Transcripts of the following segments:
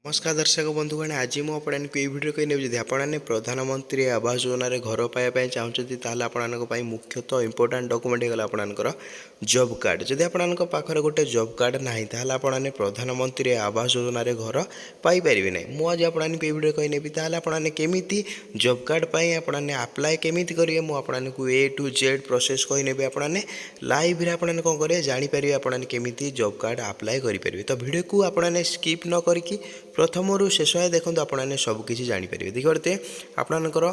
नमस्कार दर्शक बंधुगण आज मुझे भिडियो कही नेबी आपने प्रधानमंत्री आवास योजना घर पाइबा चाहते आपं मुख्यतः इंपोर्टां डॉक्यूमेंट होगा आपंकर जॉब कार्ड जदि आपंकर गोटे जॉब कार्ड ना आपने प्रधानमंत्री आवास योजना घर पाइपर ना मुझे आपको भिडियो कही नेबी आपने केमी जॉब कार्ड पर आपने आप्लाय केमी करेंगे मुझे ए टू जेड प्रोसेस कही नेबी आपने लाइव आपने कौन करेंगे जानीपर आपने केमी जॉब कार्ड आप्लाय करेंगे तो भिडियो को आपने स्किप न करके प्रथम शेष है देखो आपने सबकि जानीपर देखते आपंकर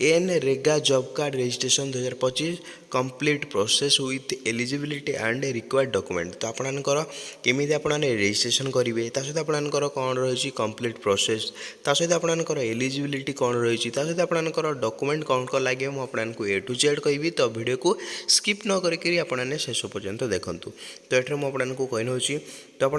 NREGA job card registration 2025 complete process with eligibility and required document तो आपंकर केमी आपने रजिस्ट्रेशन करेंगे सहित आपंकर कौन रही कंप्लीट प्रोसेस सहित आपंकर एलिजिबिलिटी कौन रही सहित आपंकर डॉक्यूमेंट कौन कौन लगे मुझे ए टू जेड कहि तो वीडियो को स्किप न करके आपने शेष पर्यंत देखूँ तो ये मुझे आपको कही नौची तो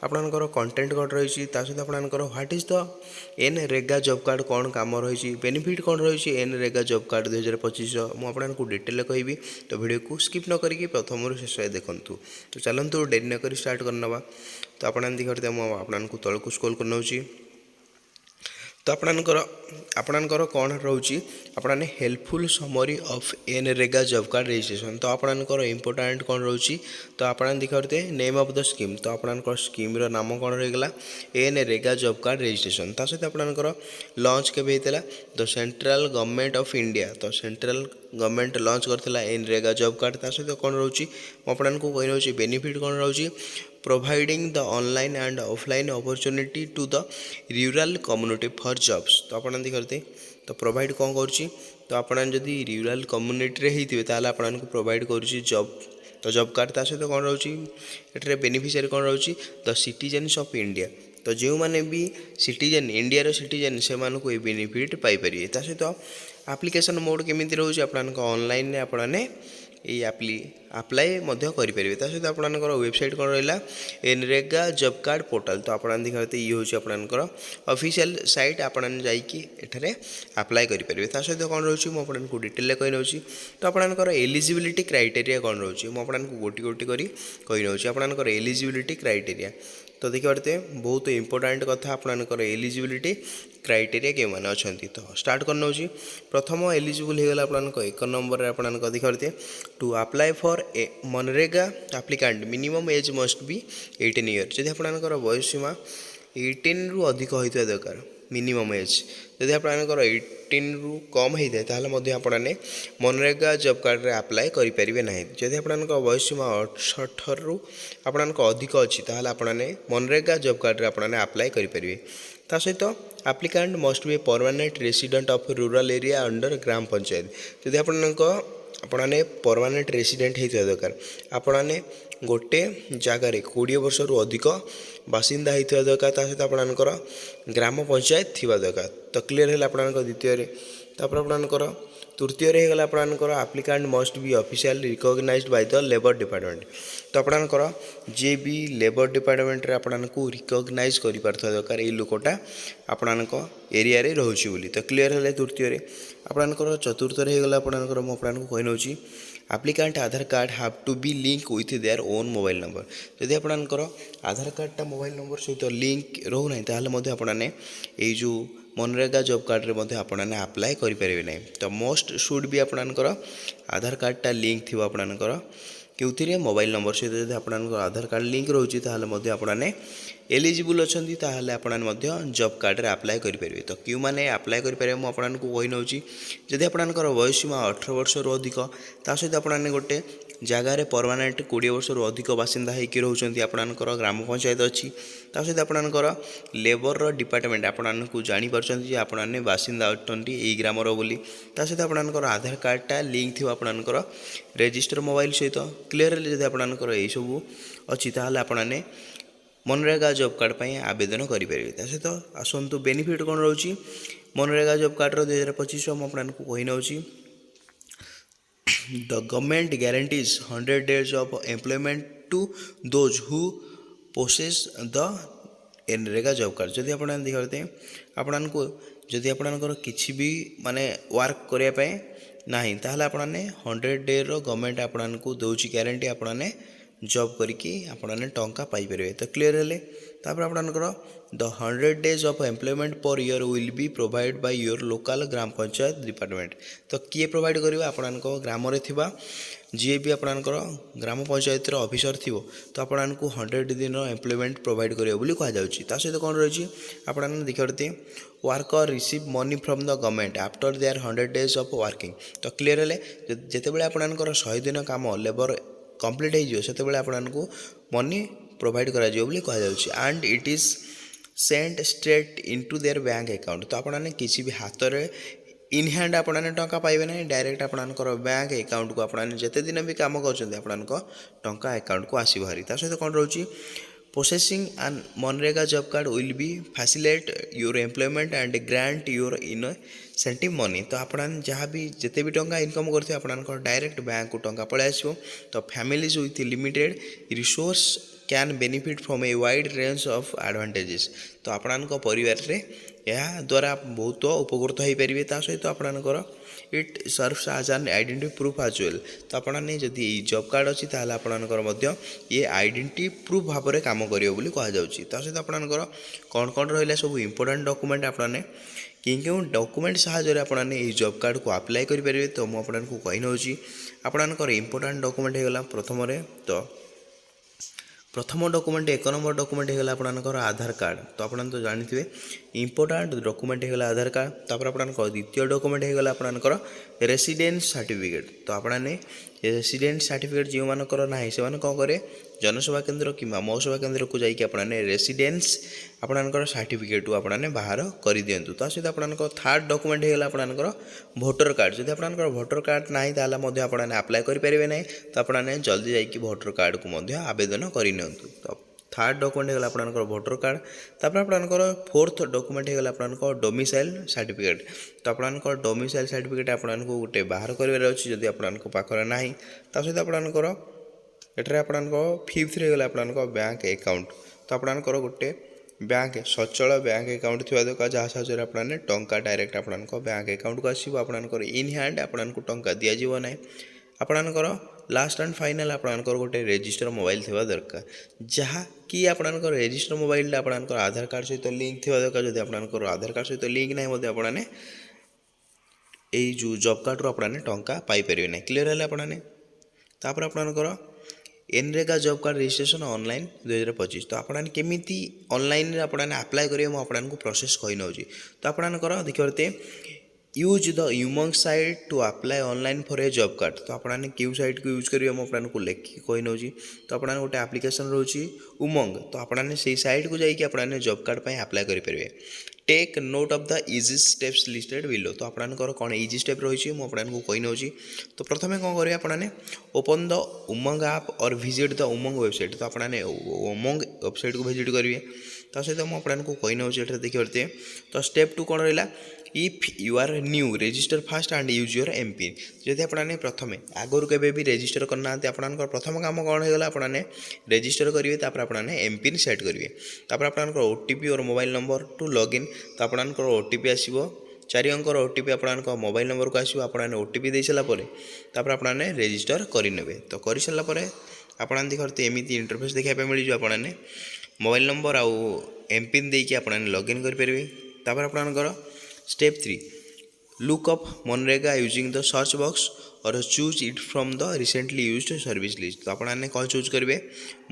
आपंकर कंटेंट कौन रही सहित आपंकर what is the NREGA job card कौन काम रही बेनिफिट कौन रही एन रेगा जॉब कार्ड 2025 मुझे डिटेल कहि तो वीडियो को स्किप न करके प्रथम शेष देखूँ तो चलतु डेरी नक स्टार्ट करना तो आपने देखते आपको तल को स्क्रॉल कर नौची तो आपणकर कौन रोचे आपने helpful summary of NREGA job card registration तो आपणकर इंपोर्टाट कौन रोचे तो आपने देखते नेम ऑफ द स्कीम तो आपणकर स्कीम नाम कौन रहीगला NREGA job card registration सहित आपणकर लॉन्च केवे होता the central government of India तो सेंट्रल गवर्नमेंट लॉन्च करथिला एन रेगा जॉब कार्ड सहित कौन रोचे आपको कही नौची बेनिफिट कौन रोचे providing the online and offline opportunity to the rural community for jobs तो आपन देखते तो प्रोवाइड कौन करुच्ची तो आपन जदि रूरल कम्युनिटी होते ताल आपको प्रोवाइड करुच्ची जॉब तो जॉब कार्ड सहित कौन रोचे ये बेनिफिशियरी कौन रोचे द सिटीजन्स ऑफ इंडिया तो जो मैंने भी सिटीजन इंडिया सिटीजन से ये बेनिफिट पाइपर सहित आप्लिकेशन मोड केमी रोचे आप ऑनलाइन आपने आप्लाय करेंगे सहित आपंकर वेबसाइट कौन रहा एनरेगा जॉब कार्ड पोर्टाल तो आपने देखते ये हूँ आपंकर ऑफिशियल साइट आपने जाइए आप्लाय करेंगे सहित कौन रोचे मुझे डिटेल कही नौची तो आपंकर एलिजिबिलिटी क्राइटेरिया कौन रोचे मुझे गोटी गोटी कही नौची आपंकर एलिजिबिलिटी क्राइटेरिया तो देखते बहुत इंपोर्टाट कथा आपंकर एलिजिबिलिटी क्राइटेरिया के मैंने अच्छा तो स्टार्ट कर नौची प्रथम एलिजिबल होगा आप एक नंबर आप देखते to apply for a MNREGA applicant minimum age must be 18 years जदि आपंकर बयस सीमा 18 रु अधिक होता दरकार मिनिमम एज जदि आपंकर 18 रु कम होता है आपने मनरेगा जॉब कार्ड रे अप्लाई करेंगे ना जदि आपंकर बयस सीमा 18 रु आपंक अधिक अच्छी आपने मनरेगा जॉब कार्ड रे आपने अप्लाई करेंगे सहित applicant must be permanent resident of rural area under gram panchayat जदि आपने परमानेंट रेसिडेंट होता दरकार आपने गोटे जगार 20 वर्ष रु अधिक बासिंदा होता दरकार सहित आपंकर ग्राम पंचायत थी दरकार तो क्लीयर है आपंकर द्वितीय आपंकर तृतीय होगा आपंकर applicant must be official recognised by the labour department तो आपंकर जे भी लेबर डिपार्टमेंट आपको रिकॉग्नाइज कर पार्था दरकार ये लोकटा आपण एरिया रे रोचे बोली तो क्लीयर है तृतीय आपंकर चतुर्थ होगा आपंकर मुझे कही नौची applicant Aadhaar card have to be link with their own mobile number जदि आपंकर आधार कार्डटा मोबाइल नंबर सहित लिंक रोना ताल आपने जो मनरेगा जॉब कार्ड रे आपने अप्लाई करेंगे ना तो मोस्ट शुड भी आपंकर आधार कार्डटा लिंक थी आपंकर क्यों मोबाइल नंबर सहित जब आपंकर आधार कार्ड लिंक रोचे आपने एलिजिबल अच्छा आपने जॉब कार्ड रे अप्लाई करेंगे तो क्यों मैंने अप्लाई करेंगे मुझे कही नौची जदि आपंकर बयस सीमा 18 वर्ष रु अधिक सहित आपने गोटे जगार परमानेंट 20 वर्ष रु अधिक बासिंदा होकर रोचे आपंकर ग्राम पंचायत अच्छी सहित आपंकर लेबर डिपार्टमेंट आपको जापर आपने बासिंदा अटंती यही ग्रामर बोली सहित आपंकर आधार कार्डटा लिंक थी आपंकर रजिस्टर मोबाइल सहित क्लीयर जब आपंकर यही सब अच्छी आपने मनरेगा जॉब कार्ड पर आवेदन करेंगे सहित आसतु बेनिफिट कौन रोचे मनरेगा जॉब कार्ड 2025 मुझे कही नौची the government guarantees 100 days of employment to those who possess the NREGA job card जदि आप देखते आपको जदि आपंकर किसी भी माने वर्क करने ना ताल आपने 100 डे गवर्नमेंट आपको दौर ग्यारंटी आपने जॉब करके आपने टंका पाइपर। तो क्लीयर हेले तापर आपनकर the 100 days of employment per year will be provide by your local gram panchayat department. तो किए प्रोवाइड करिवे आपण ग्राम रे थिबा जी भी आपनकर ग्राम पंचायत ऑफिसर थी तो आपको 100 दिन एम्प्लॉयमेंट प्रोवाइड करिवे बोली कहा जाउची। ता सहित कौन रही आपन देखते worker receive money from the government after their 100 days of working. तो क्लीयर हेले जितेबाला आपनकर 100 दिन काम लेबर कंप्लीट हो से आपको मनी प्रोवाइड करा बोली कहा जाउची। And it is sent straight into their bank account. तो आपने किसी भी हाथ में इन हैंड आपने टंका पाइबे ना डायरेक्ट आपनकर बैंक अकाउंट को आपने जिते दिन भी काम कर टंका अकाउंट को आसो भारी। ता सहित कौन रोची processing and MNREGA job card will be facilitate your employment and grant your incentive money. तो आपन जहाँ भी जिते भी टंका इनकम करते आपनकर डायरेक्ट बैंक को टंका पड़े आसो। तो families with limited resource can benefit from a wide range of advantages. तो आपण परिवार रे यह द्वारा बहुत उपकृत हो पारे। ता सहित आपनकर it serves as an identity proof as well. तो आपने जदि जॉब कार्ड अच्छी ताल आपनकर ये आइडेंटिटी प्रूफ भाव में काम करियो बोली कहा जाउची। ता सहित आपनकर कौन कौन रहिला सब इंपोर्टेंट डॉक्यूमेंट आपने क्यों डॉक्यूमेंट साहाय्य आपने ये जॉब कार्ड को अप्लाई करेंगे। तो मुझे आपको कही नौची आपनकर इंपोर्टेंट डॉक्यूमेंट होगा प्रथम। तो प्रथम डॉक्यूमेंट 1 नंबर डॉक्यूमेंट होगा आपनकर आधार कार्ड। तो आपन तो जानते इंपोर्टेंट डॉक्यूमेंट होगा आधार कार्ड। तापर आपनकर द्वितीय डॉक्यूमेंट होगा आपनकर रेसिडेंस सर्टिफिकेट। तो आपने रेसिडेंट सर्टिफिकेट जो मानकर ना से कौन करे जनसेवा केंद्र कि मौसेवा केंद्र को जाकि आपने रेसिडेंस आपनकर सर्टिफिकेट आपने बाहर कर दिंतु। तो सहित आपनकर थर्ड डॉक्यूमेंट होगा आपनकर भोटर कार्ड। जब आपनकर भोटर कार्ड ना ताला आपने अप्लाई करेंगे ना तो आपने जल्दी जाकि भोटर कार्ड को आवेदन कर। तो थर्ड डॉक्यूमेंट होगा आपनकर भोटर कार्ड। तापर आपनकर फोर्थ डॉक्यूमेंट होगा आपनकर डोमिसाइल सर्टिफिकेट। तो आपनकर डोमिसाइल सर्टिफिकेट आपको गोटे बाहर कर जदि आपनकर पाखरे ना ता सहित आपनकर एठारे आपनकर फिफ्थ होगा आपनकर बैंक अकाउंट। तो आपनकर गोटे बैंक सचल बैंक अकाउंट थी दरकार जहाँ साहाय्य आपने टंका डायरेक्ट आपनकर बैंक अकाउंट को आसो। आपनकर इन हैंड आपको टंका दिज्व ना आपनकर लास्ट एंड फाइनल आपनकर गोटे रजिस्टर मोबाइल थी दरकार जहाँ कि आपनकर रजिस्टर मोबाइल आपनकर आधार कार्ड सहित लिंक थी दरकार। जब आपनकर आधार कार्ड सहित लिंक ना आपने यही जो जॉब कार्ड रू आपने टंका पाइपर ना। क्लीयर है आपने तापर आपनकर NREGA job card registration online 2025। तो आपने केमी ऑनलाइन आपने अप्लाई करेंगे मुझे आपको प्रोसेस कही नौ। तो आपनकर देखते use the Umang site to apply online for a job card. तो आपने क्यू साइट को यूज करेंगे मुझे आपको लिखिक कही नौ। तो आपने गोटे एप्लिकेशन रोची उमंग। तो आपने से साइट को जाकि आपने जॉब कार्ड पर अप्लाई करेंगे। Take note of the easy steps listed below. तो आपनकर कौन इजी स्टेप रही मुझे आपको कही नौ। तो प्रथम कौन करेंगे आपने ओपन द उमंग ऐप और विजिट द उमंग वेबसाइट। तो आपने उमंग वेबसाइट को विजिट करेंगे। तो सहित मुझे आपको कही नौ देखिए। तो स्टेप 2 कौन रहा if you are new register first and use your MPIN. जदि आपने प्रथम आगुरी केवे भी रजिस्टर करना आपनकर प्रथम काम कौन होगा आपने रजिस्टर करेंगे। तापर आपने एमपिन सेट करेंगे। तापर आपनकर ओटीपी और मोबाइल नंबर टू लॉगिन। तो आपनकर ओटीपी आसो 4 अंकर ओटीपी आपनकर मोबाइल नंबर को आसो। आपने ओटीपी दे सारापर तापर आपने रजिस्टर करेंगे। तो कर सारापर आपने देखते एमती इंटरफेस देखा मिल आपने मोबाइल नंबर आउ एमपिन देकी आपने लॉगिन करेंगे। तापर आपनकर step 3 look up MNREGA using the search box और choose it from the recently used service list. तो आपने कौन चूज करेंगे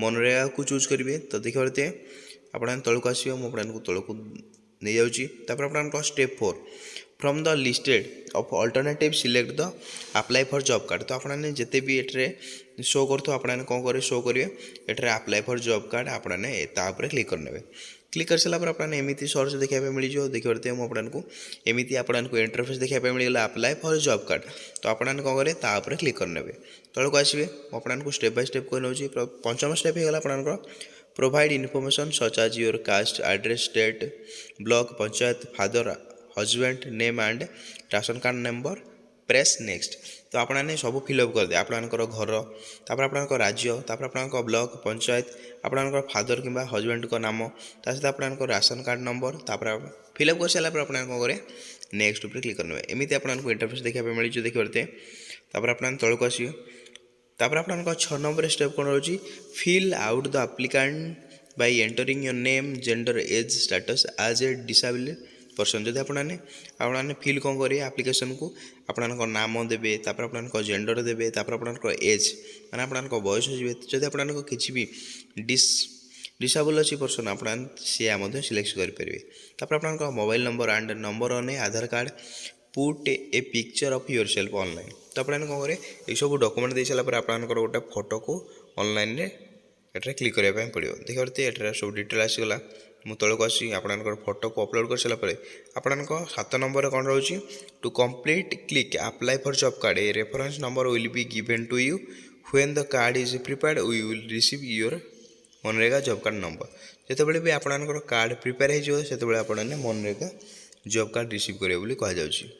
मनरेगा को चूज करेंगे। तो देखते आपने तौक आसो मुझे तौक नहीं जाऊँगी। आपन step 4 from the listed of alternative select the apply for job card. तो आपने जिते भी ये शो कर आपने कौन करेंगे शो करेंगे ये अप्लाई फॉर जॉब कार्ड आपने तापर क्लिक करने। क्लिक कर सारापर आपने एमती सर्च देखा मिल जाए। देखते मुझे आपको एमती आपको इंटरफेस देखा मिलगला अप्लाई फॉर जॉब कार्ड। तो आपने कौन करेंगे तापर क्लिक करने तौक आसवे आपको स्टेप बाय स्टेप कही नौ। पंचम स्टेप होगा आपनकर provide information such as your caste address state block panchayat father husband name and ration card number press next. तो आपने सब फिलअप कर दे आपनकर घर तापर आपनकर राज्य तापर आपनकर ब्लॉक पंचायत आपनकर फादर किंबा हजबैंड को नाम ता सहित आपनकर राशन कार्ड नंबर तापर फिलअप कर सारापर आपने कौन करें नेक्स्ट उपर क्लिक करने। एमती आपको इंटरफेस देखा मिल देखते तापर आपने तौक आसवे तापर आप 6 नंबर स्टेप कौन रोची fill out the applicant by entering your name gender age status as a disable person जदि आपने फिल कौन करेंगे आप्लिकेसन को आपण नाम देवे तापर आप जेंडर देवे तापर आप एज माने आप बयस हो जदि आप किसी भी डिसेबल अच्छी पर्सन आप सिलेक्ट करेंगे तापर आप mobile number and number on A Aadhaar card put A picture of your self online तो आप कौन करें ये सब डॉक्यूमेंट दे सारापर आप गोटे फोटो को ऑनलाइन एटा क्लिक करने पड़ो देखते ये सब डिटेल आसीगला मु तौक आसी आप फोटो को अपलोड कर सारापर आप 7 नंबर कौन रोचे to complete click apply for job card a reference number will be given to you when the card is prepared we will receive your MNREGA job card number जितेबाला भी आप कार्ड प्रिपेयर हो आपने MNREGA job card receive करेंगे कहुच्छी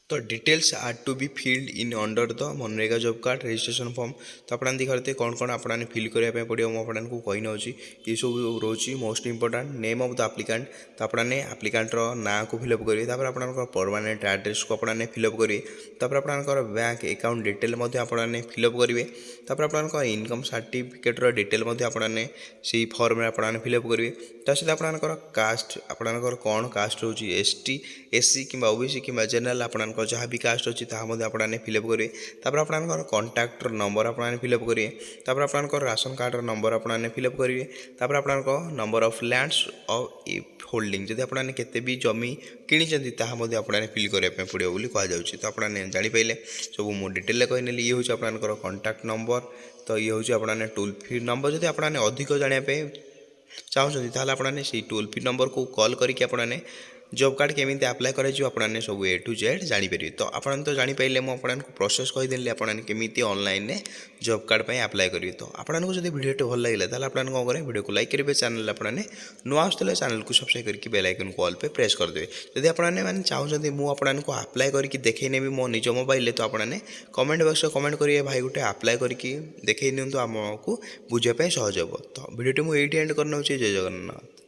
तो details are to be filled in under the मनरेगा job card registration form तो आप देखते कौन कौन आपने फिल करने पड़ो मुझे आपको कही नौची ये सब रोचे most important name of the applicant तो आपने एप्लिकेंटर ना को फिलअप करेंगे आप परमानेंट एड्रेस को आपने फिलअप करेंगे आप बैंक अकाउंट डिटेल आपने फिलअप करेंगे आप इनकम सर्टिफिकेट डिटेल आपने से फॉर्म आपने फिलअप करेंगे तो सहित आप कास्ट आपंकर कौन कास्ट रोचे एसटी एससी कि ओबीसी कि जनरल आप जहाँ भी कास्ट अच्छी आपने फिलअप करेंगे आप कॉन्टैक्टर नंबर आपने फिलअप करेंगे आप राशन कार्ड नंबर आपने फिलअप करेंगे आप number of lands of holding जब आपने केते भी जमी किनी आपने फिल करने पड़ो बोली कहुच्छी तो आपने जापारे सब मुझे डिटेल कहने ये हूँ आपंकर कॉन्टैक्ट नंबर तो ये हूँ आपने टोल फ्री नंबर जब आपने अधिक जानापी चाहते आपने से टोल फ्री नंबर को कॉल करके आपने जॉब कार्ड केमी अप्लाई आपने सब ए टू जेड जानीपर तो आपने तो जानीपारे मुझे प्रोसेस कहीदेली आपने केमी ऑनलाइन जॉब कार्ड पर अप्लाई करेंगे तो आपको जब वीडियो भल लगे आपने कौन करें वीडियो को लाइक करेंगे चैनल आपने नुआ आसते चैनल को सब्सक्राइब करके बेल आइकन को ऑल पे प्रेस करदे जब आपने मैंने चाहते मुझे अप्लाई करके देखने मो निज मोबाइल तो आपने कमेंट बॉक्स में कमेंट करेंगे भाई गोटे अप्लाई करके देखई नियंतु आमको बुझापी सहज हे तो वीडियो मुझे एंड करना जय जगन्नाथ।